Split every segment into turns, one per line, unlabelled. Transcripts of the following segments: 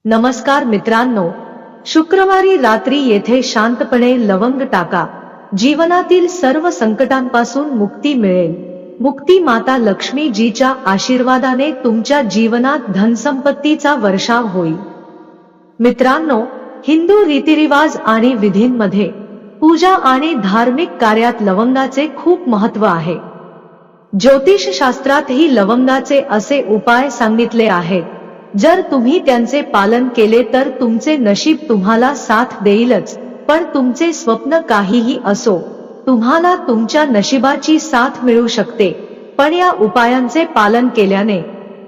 नमस्कार मित्रांनो, शुक्रवारी रात्री येथे शांतपणे लवंग टाका. जीवनातील सर्व संकटांपासून मुक्ती मिळेल. मुक्ती माता लक्ष्मी जीच्या आशीर्वादाने तुमच्या जीवनात धनसंपत्तीचा वर्षाव होईल. मित्रांनो, हिंदू रीतिरिवाज आणि विधींमध्ये पूजा आणि धार्मिक कार्यात लवंगाचे खूप महत्त्व आहे. ज्योतिषशास्त्रातही लवंगाचे असे उपाय सांगितले आहेत. जर तुम्ही त्यांचे पालन केले तर तुमचे नशीब तुम्हाला साथ देईलच, पण तुमचे स्वप्न काहीही असो, तुम्हाला तुमच्या नशिबाची साथ मिळू शकते. पण या उपायांचे पालन केल्याने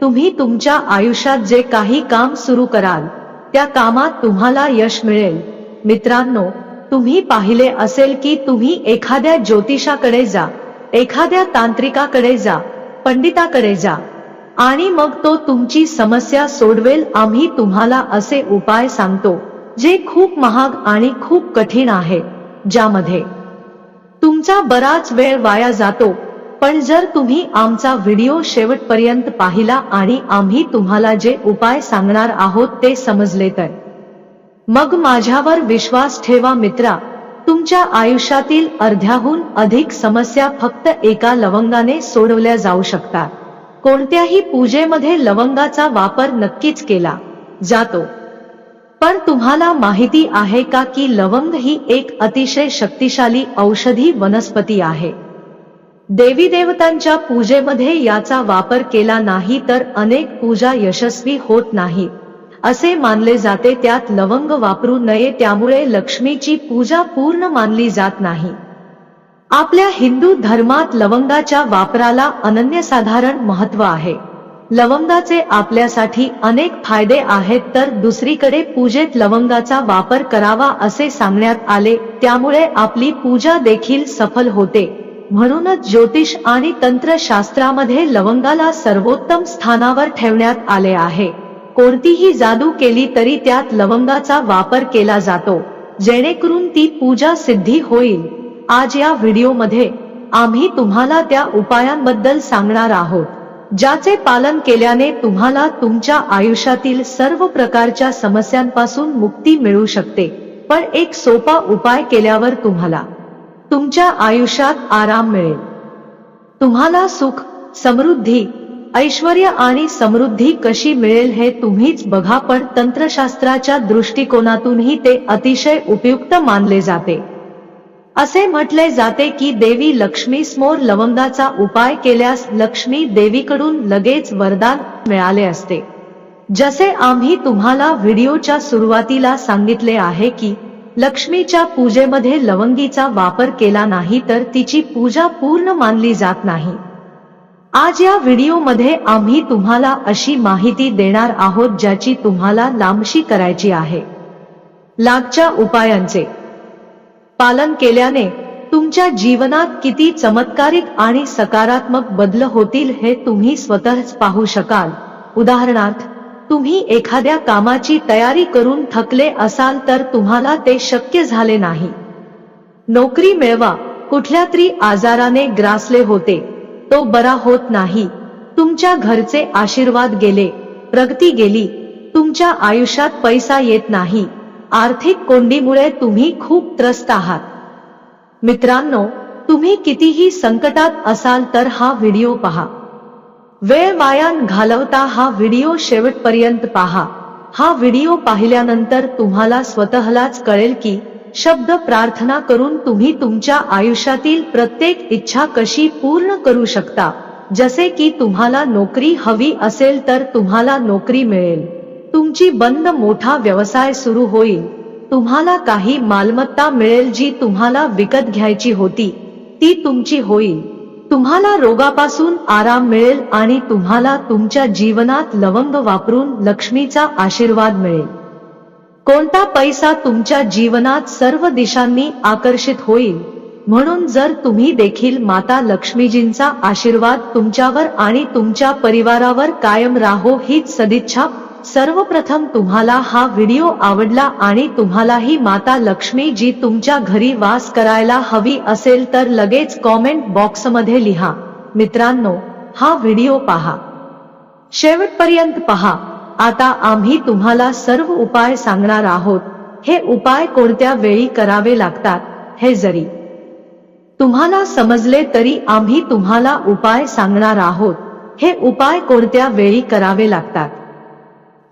तुम्ही तुमच्या आयुष्यात जे काही काम सुरू कराल त्या कामात तुम्हाला यश मिळेल. मित्रांनो, तुम्ही पाहिले असेल की तुम्ही एखाद्या ज्योतिषाकडे जा, एखाद्या तांत्रिकाकडे जा, पंडिताकडे जा आणि मग तो तुमची समस्या सोडवेल. आम्ही तुम्हाला असे उपाय सांगतो जे खूप महाग आणि खूप कठीण आहे, ज्यामध्ये तुमचा बराच वेळ वाया जातो. पण जर तुम्ही आमचा व्हिडिओ शेवटपर्यंत पाहिला आणि आम्ही तुम्हाला जे उपाय सांगणार आहोत ते समजले तर मग माझ्यावर विश्वास ठेवा मित्रा, तुमच्या आयुष्यातील अर्ध्याहून अधिक समस्या फक्त एका लवंगाने सोडवल्या जाऊ शकतात. कोणत्याही पूजेमध्ये लवंगाचा वापर नक्कीच केला जातो. पण तुम्हाला माहिती आहे का की लवंग ही एक अतिशय शक्तिशाली औषधी वनस्पती आहे. देवी देवतांच्या पूजेमध्ये याचा वापर केला नाही तर अनेक पूजा यशस्वी होत नाही असे मानले जाते. त्यात लवंग वापरू नये, त्यामुळे लक्ष्मीची पूजा पूर्ण मानली जात नाही. आपल्या हिंदू धर्मात लवंगाच्या वापराला अनन्यसाधारण महत्त्व आहे. लवंगाचे आपल्यासाठी अनेक फायदे आहेत, तर दुसरीकडे पूजेत लवंगाचा वापर करावा असे सांगण्यात आले, त्यामुळे आपली पूजा देखील सफल होते. म्हणूनच ज्योतिष आणि तंत्रशास्त्रामध्ये लवंगाला सर्वोत्तम स्थानावर ठेवण्यात आले आहे. कोणतीही जादू केली तरी त्यात लवंगाचा वापर केला जातो, जेणेकरून ती पूजा सिद्धी होईल. आज या व्हिडिओमध्ये आम्ही तुम्हाला त्या उपायांबद्दल सांगणार आहोत, ज्याचे पालन केल्याने तुम्हाला तुमच्या आयुष्यातील सर्व प्रकारच्या समस्यांपासून मुक्ती मिळू शकते. पण एक सोपा उपाय केल्यावर तुम्हाला तुमच्या आयुष्यात आराम मिळेल. तुम्हाला सुख, समृद्धी, ऐश्वर्य आणि समृद्धी कशी मिळेल हे तुम्हीच बघा, पण तंत्रशास्त्राच्या दृष्टिकोनातूनही ते अतिशय उपयुक्त मानले जाते. असे म्हटले जाते की देवी लक्ष्मी समोर लवंगाचा उपाय केल्यास लक्ष्मी देवीकडून लगेच वरदान मिळाले असते. जसे आम्ही तुम्हाला व्हिडिओच्या सुरुवातीला सांगितले आहे की लक्ष्मीच्या पूजेमध्ये लवंगीचा वापर केला नाही तर तिची पूजा पूर्ण मानली जात नाही. आज या व्हिडिओमध्ये आम्ही तुम्हाला अशी माहिती देणार आहोत ज्याची तुम्हाला लांबशी करायची आहे. लागच्या उपायांचे पालन केल्याने तुमच्या जीवनात किती चमत्कारिक आणि सकारात्मक बदल होतील हे तुम्ही स्वतःच पाहू शकाल. उदाहरणार्थ, तुम्ही एखाद्या कामाची तयारी करून थकले असाल तर तुम्हाला ते शक्य झाले नाही. नोकरी मिळवा, कुठल्या तरी आजाराने ग्रासले होते, तो बरा होत नाही. तुमच्या घरचे आशीर्वाद गेले, प्रगती गेली, तुमच्या आयुष्यात पैसा येत नाही, आर्थिक कोंडीमुळे तुम्ही खूप त्रस्त आहात. मित्रांनो, तुम्ही कितीही संकटात असाल तर हा व्हिडिओ पहा. वेळ वाया न घालवता हा व्हिडिओ शेवटपर्यंत पहा. हा व्हिडिओ पाहिल्यानंतर तुम्हाला स्वतःलाच कळेल की शब्द प्रार्थना करून तुम्ही तुमच्या आयुष्यातील प्रत्येक इच्छा कशी पूर्ण करू शकता. जसे की तुम्हाला नोकरी हवी असेल तर तुम्हाला नोकरी मिळेल, तुमची बंद मोठा व्यवसाय सुरू होईल, तुम्हाला काही मालमत्ता मिळेल जी तुम्हाला विकत घ्यायची होती ती तुमची होईल, तुम्हाला रोगापासून आराम मिळेल आणि तुम्हाला तुमच्या जीवनात लवंग वापरून लक्ष्मीचा आशीर्वाद मिळेल. कोणता पैसा तुमच्या जीवनात सर्व दिशांनी आकर्षित होईल. म्हणून जर तुम्ही देखील माता लक्ष्मीजींचा आशीर्वाद तुमच्यावर आणि तुमच्या परिवारावर कायम राहो हीच सदिच्छा. सर्वप्रथम तुम्हाला हा व्हिडिओ आवडला आणि तुम्हालाही माता लक्ष्मी जी तुमच्या घरी वास करायला हवी असेल तर लगेच कॉमेंट बॉक्समध्ये लिहा. मित्रांनो, हा व्हिडिओ पहा, शेवटपर्यंत पहा आता आम्ही तुम्हाला सर्व उपाय सांगणार आहोत। हे उपाय कोणत्या वेळी करावे लागतात हे जरी तुम्हाला समजले तरी आम्ही तुम्हाला उपाय सांगणार आहोत। हे उपाय कोणत्या वेळी करावे लागतात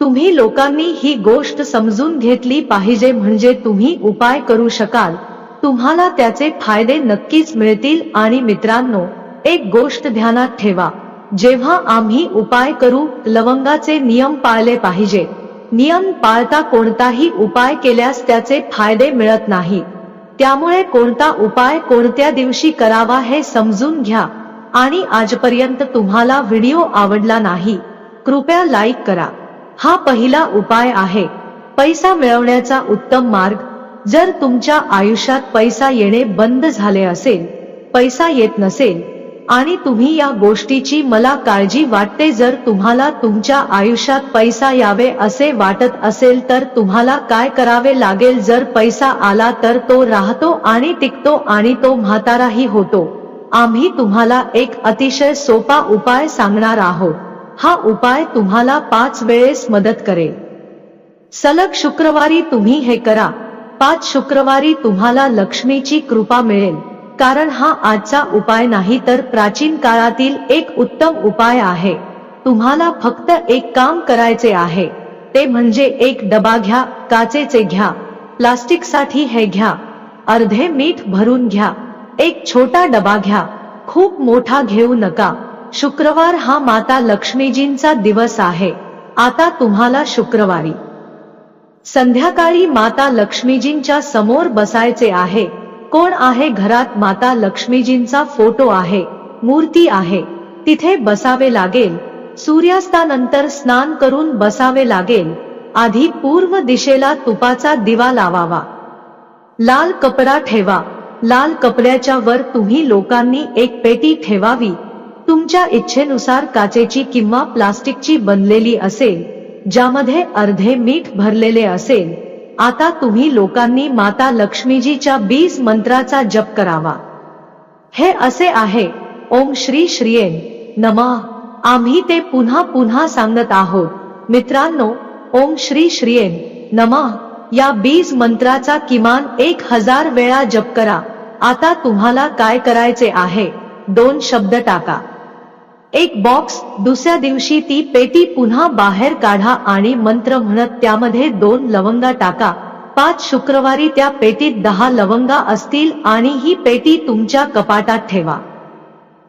तुम्ही लोकांनी ही गोष्ट समजून घेतली पाहिजे, म्हणजे तुम्ही उपाय करू शकाल, तुम्हाला त्याचे फायदे नक्कीच मिळतील। आणि मित्रांनो, एक गोष्ट ध्यानात ठेवा, जेव्हा आम्ही उपाय करू लवंगाचे नियम पाळले पाहिजे। नियम पाळता कोणताही उपाय केल्यास त्याचे फायदे मिळत नाही। त्यामुळे कोणता उपाय कोणत्या दिवशी करावा हे समजून घ्या। आणि आजपर्यंत तुम्हाला व्हिडिओ आवडला नाही, कृपया लाईक करा। हा पहिला उपाय आहे पैसा मिळवण्याचा उत्तम मार्ग। जर तुमच्या आयुष्यात पैसा येणे बंद झाले असेल, पैसा येत नसेल आणि तुम्ही या गोष्टीची मला काळजी वाटते, जर तुम्हाला तुमच्या आयुष्यात पैसा यावे असे वाटत असेल तर तुम्हाला काय करावे लागेल? जर पैसा आला तर तो राहतो आणि टिकतो आणि तो म्हाताराही होतो। आम्ही तुम्हाला एक अतिशय सोपा उपाय सांगणार आहोत। हा उपाय तुम्हाला 5 वेळेस मदत करेल। सलग शुक्रवारी तुम्ही हे करा। 5 शुक्रवारी तुम्हाला लक्ष्मीची कृपा मिळेल। कारण हा आजचा उपाय नाही तर प्राचीन काळातील एक उत्तम उपाय आहे। तुम्हाला फक्त एक काम करायचे आहे, ते म्हणजे एक डबा घ्या, काचेचे घ्या, प्लास्टिकसाठी हे घ्या, अर्धे मीठ भरून घ्या। एक छोटा डबा घ्या, खूप मोठा घेऊ नका। शुक्रवार हा माता लक्ष्मीजींचा दिवस आहे। आता तुम्हाला शुक्रवारी संध्याकाळी माता लक्ष्मीजींच्या समोर बसायचे आहे। कोण आहे घरात? माता लक्ष्मीजींचा फोटो आहे, मूर्ती आहे, तिथे बसावे लागेल। सूर्यास्तानंतर स्नान करून बसावे लागेल। आधी पूर्व दिशेला तुपाचा दिवा लावावा। लाल कपडा ठेवा। लाल कपड्याच्या वर तुम्ही लोकांनी एक पेटी ठेवावी। तुमच्या इच्छेनुसार काचेची किंवा प्लास्टिकची बनलेली असेल, ज्यामध्ये अर्धे मीठ भरलेले असेल। आता तुम्ही लोकांनी माता लक्ष्मीजीच्या बीज मंत्राचा जप करावा। हे असे आहे, ओम श्री श्रीयेन नमः। आम्ही ते पुन्हा पुन्हा सांगत आहोत। मित्रांनो, ओम श्री श्रीयेन नमः या बीज मंत्राचा किमान 1000 वेळा जप करा। आता तुम्हाला काय करायचे आहे? 2 शब्द टाका, एक बॉक्स। दुसऱ्या दिवशी ती पेटी पुन्हा बाहेर काढा आणि मंत्र म्हणत त्यामध्ये 2 लवंगा टाका। 5 शुक्रवारी त्या पेटीत 10 लवंगा असतील आणि ही पेटी तुमच्या कपाटात ठेवा,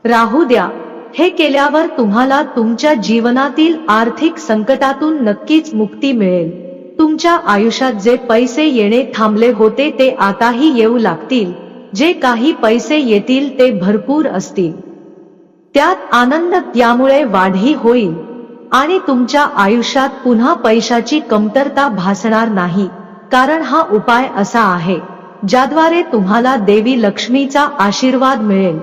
राहू द्या। हे केल्यावर तुम्हाला तुमच्या जीवनातील आर्थिक संकटातून नक्कीच मुक्ती मिळेल। तुमच्या आयुष्यात जे पैसे येणे थांबले होते ते आताही येऊ लागतील। जे काही पैसे येतील ते भरपूर असतील, त्यात आनंद, त्यामुळे वाढही होईल आणि तुमच्या आयुष्यात पुन्हा पैशाची कमतरता भासणार नाही। कारण हा उपाय असा आहे ज्याद्वारे तुम्हाला देवी लक्ष्मीचा आशीर्वाद मिळेल।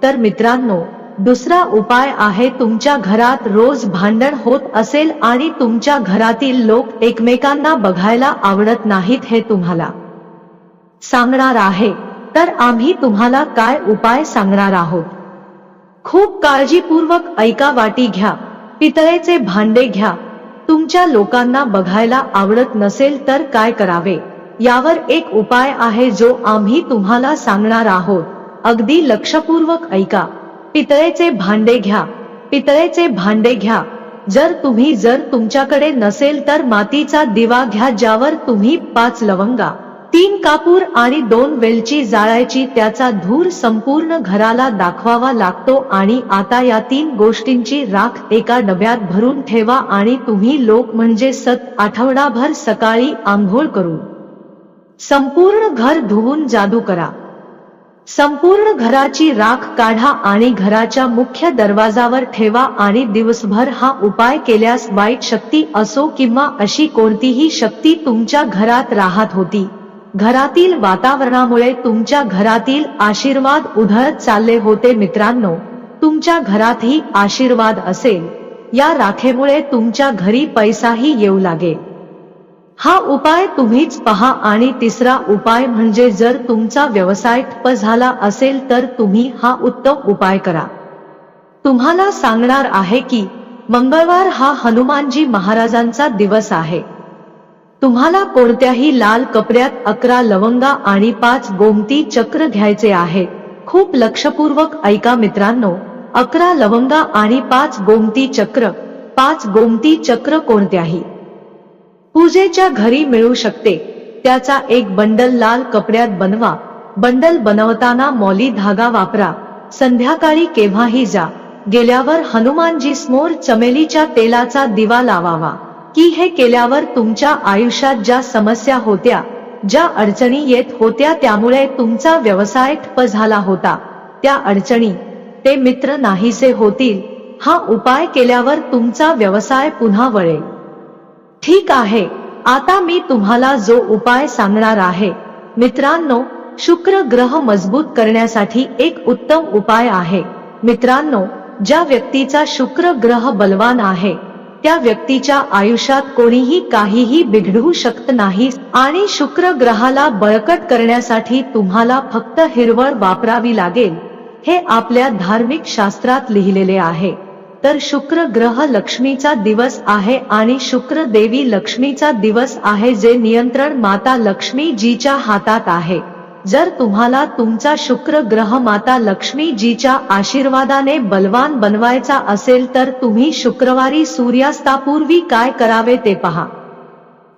तर मित्रांनो, दुसरा उपाय आहे, तुमच्या घरात रोज भांडण होत असेल आणि तुमच्या घरातील लोक एकमेकांना बघायला आवडत नाहीत, हे तुम्हाला सांगणार आहे। तर आम्ही तुम्हाला काय उपाय सांगणार आहोत, खूप काळजीपूर्वक ऐका। वाटी घ्या, पितळेचे भांडे घ्या। तुमच्या लोकांना बघायला आवडत नसेल तर काय करावे यावर एक उपाय आहे जो आम्ही तुम्हाला सांगणार आहोत। अगदी लक्षपूर्वक ऐका। पितळेचे भांडे घ्या, पितळेचे भांडे घ्या। जर तुमच्याकडे नसेल तर मातीचा दिवा घ्या, ज्यावर तुम्ही 5 लवंगा, 3 कापूर आणि 2 वेलची जाळायची। त्याचा धूर संपूर्ण घराला दाखवावा लागतो। आणि आता या 3 गोष्टींची राख एका डब्यात भरून ठेवा आणि तुम्ही लोक म्हणजे आठवडाभर सकाळी आंघोळ करून संपूर्ण घर धुवून जादू करा। संपूर्ण घराची राख काढा आणि घराच्या मुख्य दरवाजावर ठेवा। आणि दिवसभर हा उपाय केल्यास वाईट शक्ती असो किंवा अशी कोणतीही शक्ती तुमच्या घरात राहत होती, घरातील वातावरणामुळे तुमच्या घरातील आशीर्वाद उधळत चालले होते, मित्रांनो, तुमच्या घरातही आशीर्वाद असेल। या राखेमुळे तुमच्या घरी पैसाही येऊ लागेल। हा उपाय तुम्हीच पहा। आणि तिसरा उपाय म्हणजे जर तुमचा व्यवसाय ठप्प झाला असेल तर तुम्ही हा उत्तम उपाय करा। तुम्हाला सांगणार आहे की मंगळवार हा हनुमानजी महाराजांचा दिवस आहे. तुम्हाला कोणत्याही लाल कपड्यात 11 लवंगा आणि 5 गोमती चक्र घ्यायचे आहेत. खूप लक्षपूर्वक ऐका मित्रांनो, 11 लवंगा आणि 5 गोमती चक्र. 5 गोमती चक्र कोणत्याही पूजेच्या घरी मिळू शकते. त्याचा एक बंडल लाल कपड्यात बनवा. बंडल बनवताना मौली धागा वापरा. संध्याकाळी केव्हाही जा गेल्यावर हनुमानजी समोर चमेलीच्या तेलाचा दिवा लावावा. की हे केल्यावर तुमच्या आयुष्यात ज्या समस्या होत्या, ज्या अडचणी येत होत्या, त्यामुळे तुमचा व्यवसाय ठप्प झाला होता, त्या अडचणी, ते मित्र नाहीसे होतील. हा उपाय केल्यावर तुमचा व्यवसाय पुन्हा वळेल. ठीक आहे, आता मी तुम्हाला जो उपाय सांगणार आहे मित्रांनो, शुक्र ग्रह मजबूत करण्यासाठी एक उत्तम उपाय आहे. मित्रांनो, ज्या व्यक्तीचा शुक्र ग्रह बलवान आहे त्या व्यक्तीच्या आयुष्यात कोणीही काहीही बिघडवू शकत नाही. आणि शुक्र ग्रहाला बळकट करण्यासाठी तुम्हाला फक्त हिरवळ वापरावी लागेल. हे आपल्या धार्मिक शास्त्रात लिहिलेले आहे. तर शुक्र ग्रह लक्ष्मीचा दिवस आहे आणि शुक्र देवी लक्ष्मीचा दिवस आहे, जे नियंत्रण माता लक्ष्मी जीच्या हातात आहे. जर तुम्हाला तुमचा शुक्र ग्रह माता लक्ष्मी जीच्या आशीर्वादाने बलवान बनवायचा असेल तर तुम्ही शुक्रवारी सूर्यास्तापूर्वी काय करावे ते पहा.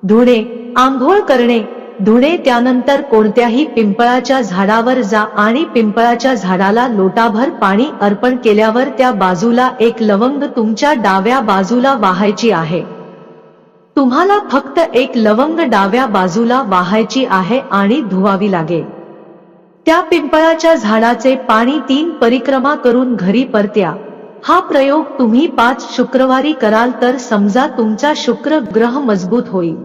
धुणे, आंघोळ करणे, धुणे. त्यानंतर कोणत्याही पिंपळाच्या झाडावर जा आणि पिंपळाच्या झाडाला लोटाभर पाणी अर्पण केल्यावर त्या बाजूला एक लवंग तुमच्या डाव्या बाजूला वाहायची आहे. तुम्हाला फक्त एक लवंग डाव्या बाजूला वाहायची आहे आणि धुवावी लागेल. त्या पिंपळाच्या झाडाचे पाणी 3 परिक्रमा करून घरी परत्या. हा प्रयोग तुम्ही 5 शुक्रवारी कराल तर समजा तुमचा शुक्र ग्रह मजबूत होईल.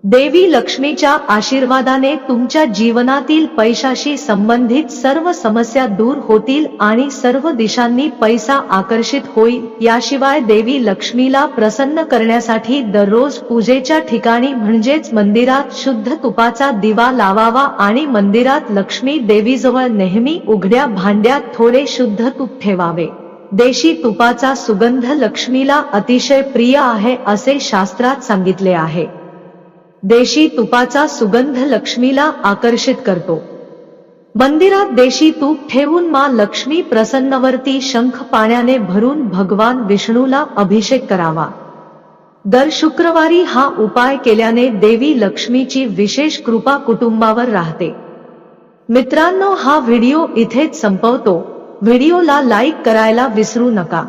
देवी लक्ष्मीच्या आशीर्वादाने तुमच्या जीवनातील पैशाशी संबंधित सर्व समस्या दूर होतील आणि सर्व दिशांनी पैसा आकर्षित होईल. याशिवाय देवी लक्ष्मीला प्रसन्न करण्यासाठी दररोज पूजेच्या ठिकाणी म्हणजेच मंदिरात शुद्ध तुपाचा दिवा लावावा आणि मंदिरात लक्ष्मी देवीजवळ नेहमी उघड्या भांड्यात थोडे शुद्ध तूप ठेवावे. देशी तुपाचा सुगंध लक्ष्मीला अतिशय प्रिय आहे असे शास्त्रात सांगितले आहे. देशी तुपाचा सुगंध लक्ष्मीला आकर्षित करतो. मंदिरात देशी तूप ठेवून माँ लक्ष्मी प्रसन्नवरती शंख पाण्याने भरून भगवान विष्णूला अभिषेक करावा. दर शुक्रवारी हा उपाय केल्याने देवी लक्ष्मीची विशेष कृपा कुटुंबावर राहते. मित्रांनो, हा व्हिडिओ इथेच संपवतो. व्हिडिओला लाईक करायला विसरू नका.